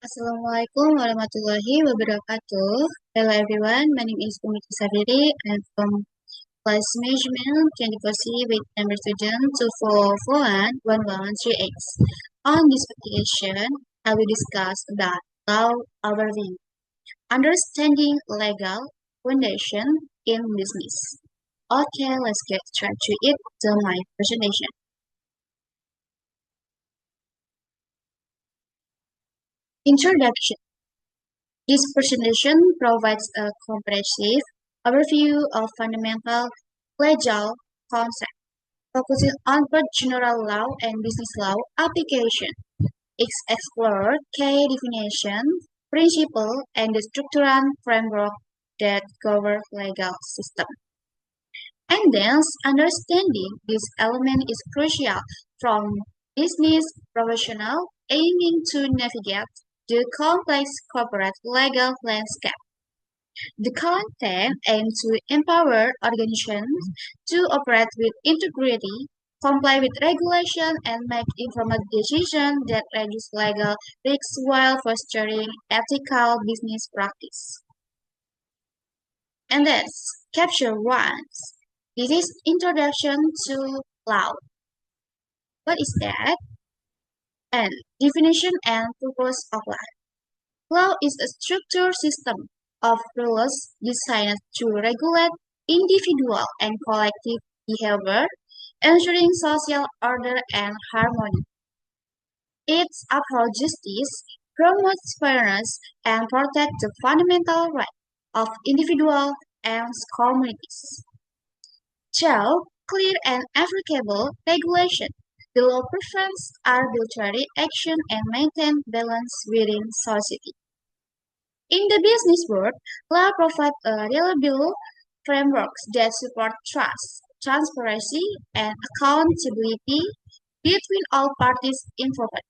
Assalamualaikum warahmatullahi wabarakatuh. Hello everyone, my name is Umit Sabiri. I'm from Class Management 24C with number student 2441138. On this application, I will discuss about law overview, understanding legal foundation in business. Okay, let's get straight to it, to my presentation. Introduction. This presentation provides a comprehensive overview of fundamental legal concepts, focusing on both general law and business law application. It explores key definitions, principles, and the structural framework that cover legal system. And thus, understanding this element is crucial from business professional aiming to navigate the complex corporate legal landscape. The content aims to empower organizations to operate with integrity, comply with regulation, and make informed decisions that reduce legal risks while fostering ethical business practice. And that's Capture 1. This is Introduction to Law. What is that? And definition and purpose of law. Law is a structured system of rules designed to regulate individual and collective behavior, ensuring social order and harmony. It upholds justice, promotes fairness, and protects the fundamental rights of individuals and communities. Through clear and applicable regulation, the law prevents arbitrary action and maintains balance within society. In the business world, law provides a reliable frameworks that support trust, transparency, and accountability between all parties involved.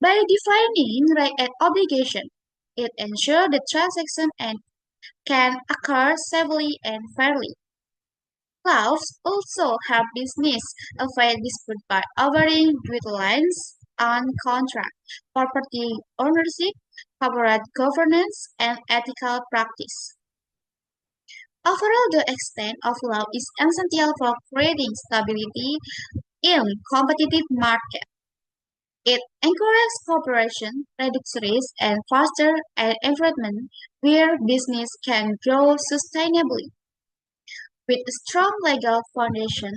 By defining right and obligation, it ensures the transaction can occur safely and fairly. Laws also help business avoid dispute by avoiding guidelines on contract, property ownership, corporate governance, and ethical practice. Overall, the extent of law is essential for creating stability in competitive market. It encourages cooperation, reduces risk, and fosters an environment where business can grow sustainably. With a strong legal foundation,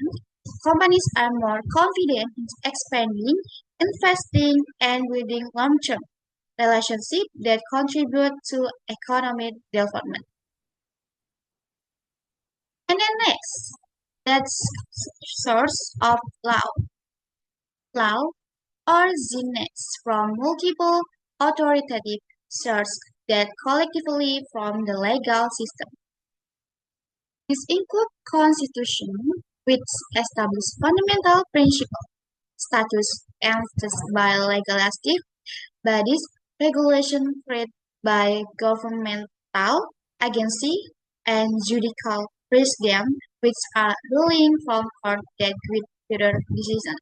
companies are more confident in expanding, investing, and building long-term relationships that contribute to economic development. And then next, that's source of law. Law originates from multiple authoritative sources that collectively form the legal system. These include constitution, which establish fundamental principles, statutes enforced by legislative bodies, regulation created by governmental agency, and judicial precedent, which are ruling from court that with further decision.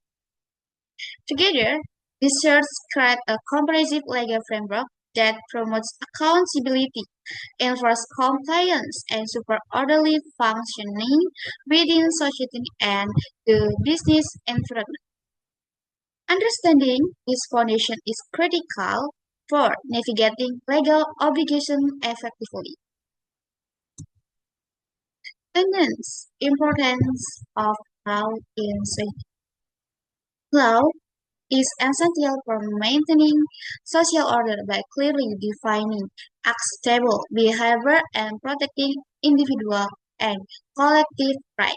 Together, these searches create a comprehensive legal framework that promotes accountability, enforces compliance, and support orderly functioning within society and the business environment. Understanding this foundation is critical for navigating legal obligations effectively. Tenants, importance of law in society. Law is essential for maintaining social order by clearly defining acceptable behavior and protecting individual and collective rights.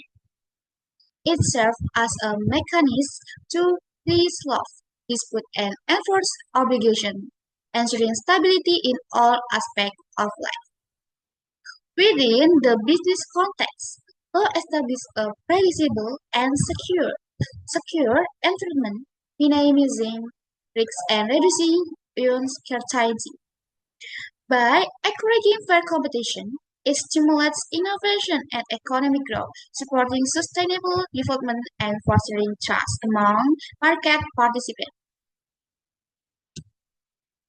It serves as a mechanism to resolve dispute and enforce obligation, ensuring stability in all aspects of life. Within the business context, law establishes a predictable and secure environment, minimizing risks and reducing uncertainty. By encouraging fair competition, it stimulates innovation and economic growth, supporting sustainable development and fostering trust among market participants.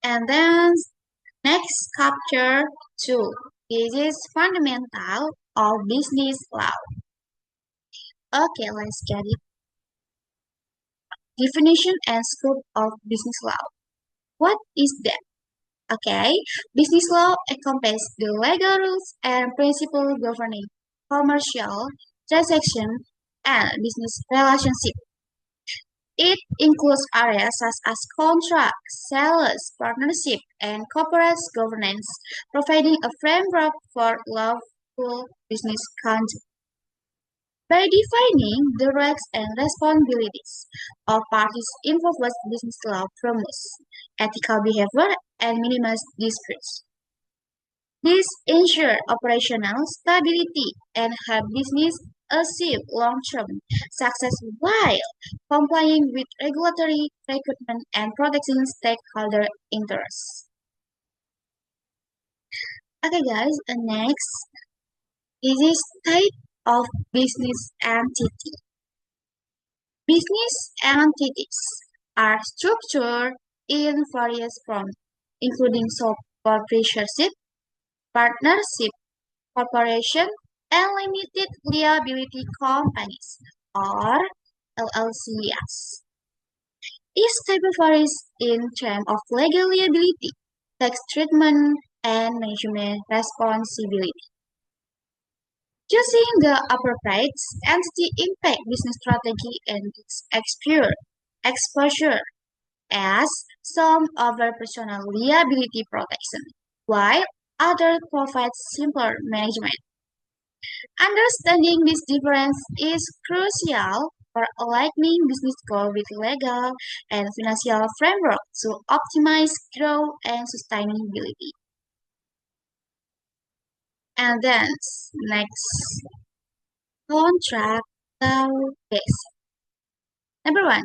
And then next chapter 2. This is fundamental of business law. Okay, let's get it. Definition and scope of business law. What is that? Okay, business law encompasses the legal rules and principles governing commercial transaction and business relationship. It includes areas such as contract, sales, partnership, and corporate governance, providing a framework for lawful business conduct. By defining the rights and responsibilities of parties involved with business law promotes ethical behavior and minimizes disputes. This ensures operational stability and help business achieve long-term success while complying with regulatory requirements and protecting stakeholder interests. Okay guys, next is type of business entity. Business entities are structured in various forms, including sole proprietorship, partnership, corporation, and limited liability companies, or LLCs. Each type varies in terms of legal liability, tax treatment, and management responsibility. Choosing the appropriate entity impact business strategy and its exposure, as some offer personal liability protection, while others provide simpler management. Understanding this difference is crucial for aligning business goals with legal and financial framework to optimize growth and sustainability. And then next, contract law base. Number one,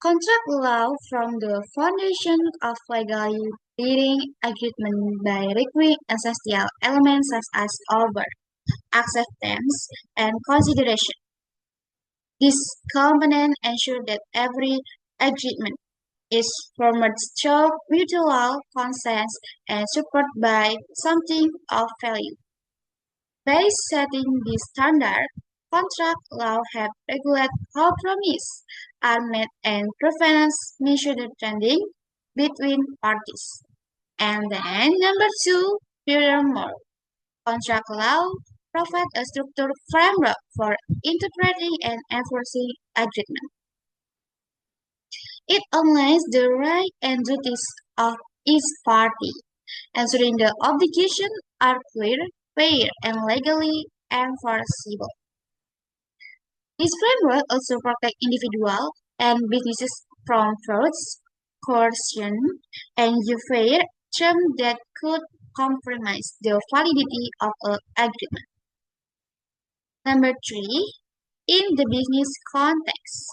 contract law from the foundation of legally binding agreement by requiring essential elements such as offer, acceptance, and consideration. This component ensures that every agreement is formed through mutual consent and supported by something of value. By setting this standard, contract law helps regulate how promises are made and prevents misunderstanding between parties. And then number two, furthermore, contract law provides a structured framework for interpreting and enforcing agreements. It outlines the rights and duties of each party, ensuring the obligations are clear, fair, and legally enforceable. This framework also protects individuals and businesses from frauds, coercion, and unfair terms that could compromise the validity of an agreement. Number three, in the business context,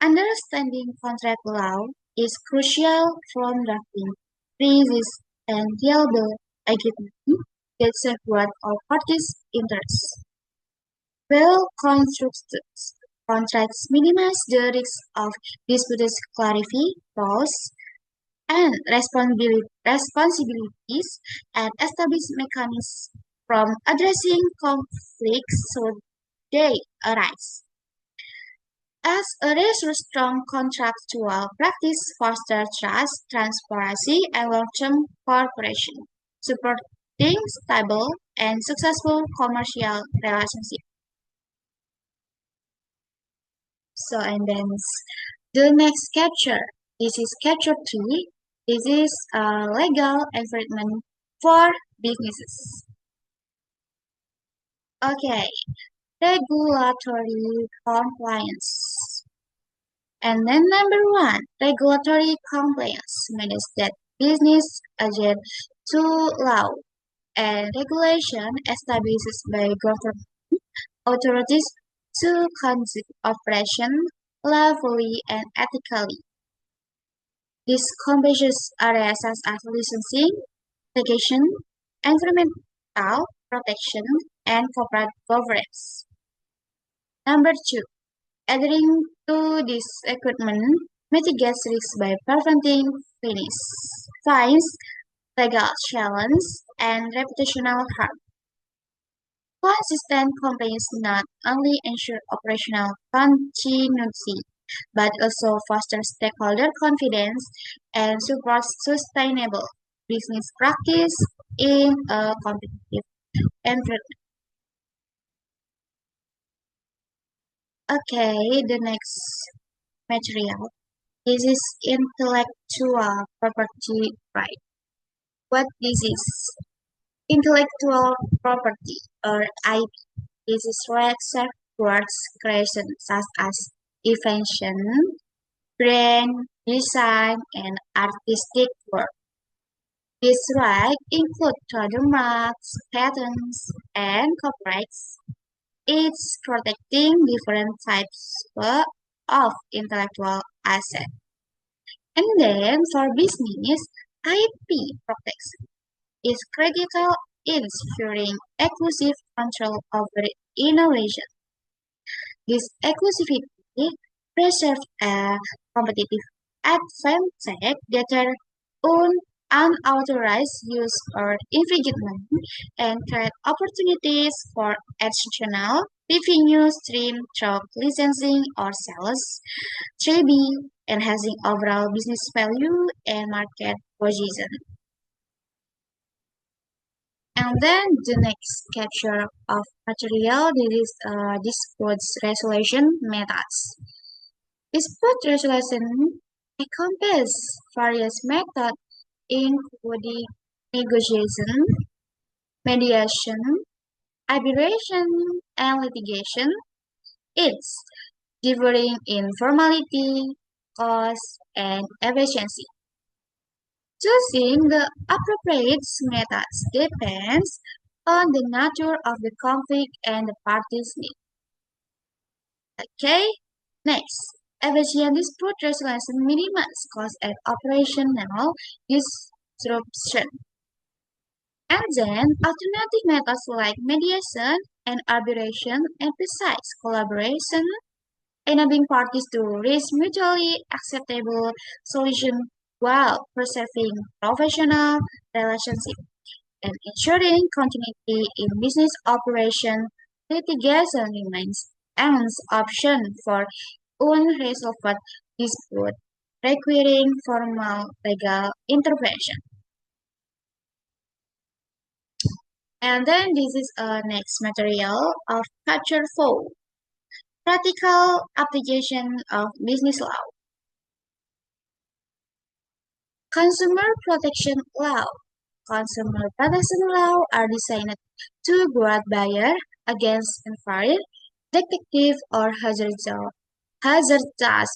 understanding contract law is crucial from drafting precise and reliable agreements that safeguard all parties' interests. Well-constructed contracts minimize the risk of disputes, clarify roles and responsibilities, and establish mechanisms from addressing conflicts should they arise. As a result, strong contractual practice fosters trust, transparency, and long-term cooperation, supporting stable and successful commercial relationships. So, and then the next capture. This is capture 3. This is legal environment for businesses. Okay, regulatory compliance. And then number one, regulatory compliance means that business adhere to law and regulation established by government authorities to conduct operation lawfully and ethically. This encompasses areas such as licensing, litigation, environmental protection, and corporate governance. Number two, adhering to this equipment mitigates risks by preventing fines, legal challenges, and reputational harm. Consistent complaints not only ensure operational continuity, but also foster stakeholder confidence and support sustainable business practice in a competitive environment. Okay, the next material. This is intellectual property right. What this is? Intellectual property or IP. This is reserved towards creation such as invention, brand, design, and artistic work. These rights include trademarks, patents, and copyrights. It's protecting different types of intellectual assets. And then for business, IP protection is critical in securing exclusive control over innovation. This exclusivity preserves a competitive advantage that unauthorized use or infringement and create opportunities for additional revenue stream through licensing or sales, 3B, enhancing overall business value and market position. And then the next capture of material, this is dispute resolution methods. Dispute resolution encompasses various methods including negotiation, mediation, arbitration, and litigation. It's differing in formality, cost, and efficiency. Choosing the appropriate methods depends on the nature of the conflict and the parties' needs. Okay, next. Efficient dispute resolution minimizes cost and operational disruption. And then, alternative methods like mediation and arbitration emphasize collaboration, enabling parties to reach mutually acceptable solutions while preserving professional relationships and ensuring continuity in business operation. Litigation remains an option for unresolved dispute requiring formal legal intervention. And then this is a next material of Culture 4, practical application of business law. Consumer protection law. Consumer protection law are designed to guard buyer against unfair, defective, or hazardous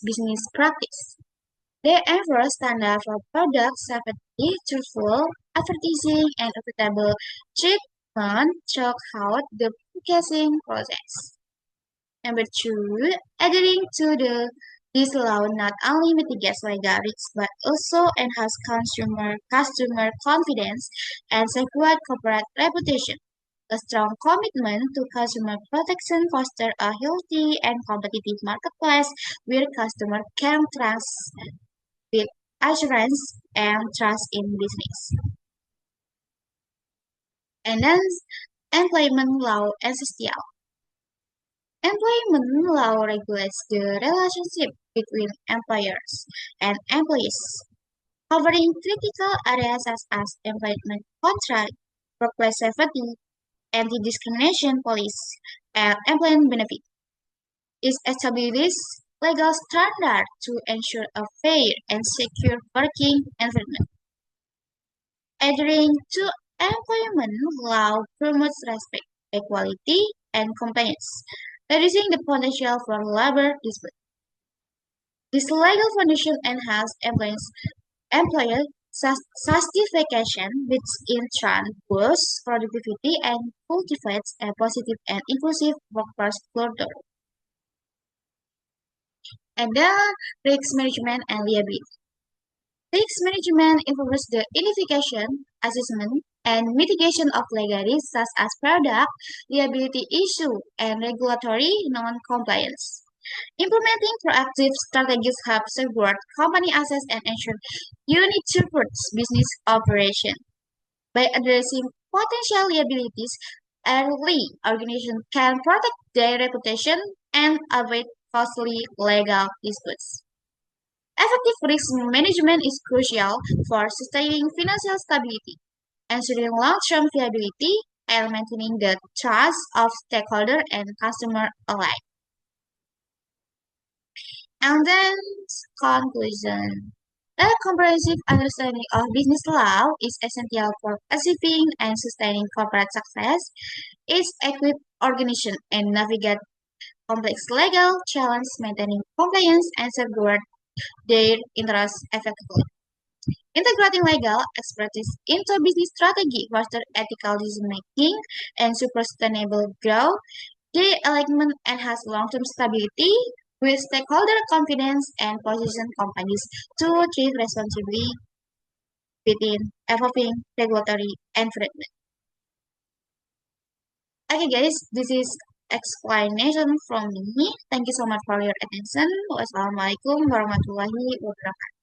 business practice. They enforce standards for product safety, truthful advertising, and equitable treatment throughout the purchasing process. Number two, adhering to this law not only mitigates legal risks but also enhances customer confidence and safeguards corporate reputation. A strong commitment to consumer protection fosters a healthy and competitive marketplace where customers can trust with assurance and trust in business. And then employment law and social. Employment law regulates the relationship between employers and employees, covering critical areas such as employment contract, workplace safety, anti-discrimination policy, and employment benefit. It establishes legal standards to ensure a fair and secure working environment. Adhering to employment law promotes respect, equality, and compliance, reducing the potential for labor dispute. This legal foundation enhances employer satisfaction, which in turn boosts productivity and cultivates a positive and inclusive workforce culture. And then risk management and liability. Risk management involves the identification, assessment, and mitigation of legal risks such as product liability issue and regulatory non-compliance. Implementing proactive strategies helps safeguard company assets and ensure unit supports business operation. By addressing potential liabilities early, organizations can protect their reputation and avoid costly legal disputes. Effective risk management is crucial for sustaining financial stability, ensuring long-term viability, and maintaining the trust of stakeholders and customers alike. And then conclusion. A comprehensive understanding of business law is essential for achieving and sustaining corporate success. It equips organizations and navigate complex legal challenges, maintaining compliance and safeguard their interests effectively. Integrating legal expertise into business strategy fosters ethical decision making and support sustainable growth. The alignment enhances long-term stability with stakeholder confidence and position companies to thrive responsibly within evolving regulatory environment. Okay guys, this is explanation from me. Thank you so much for your attention. Wassalamualaikum warahmatullahi wabarakatuh.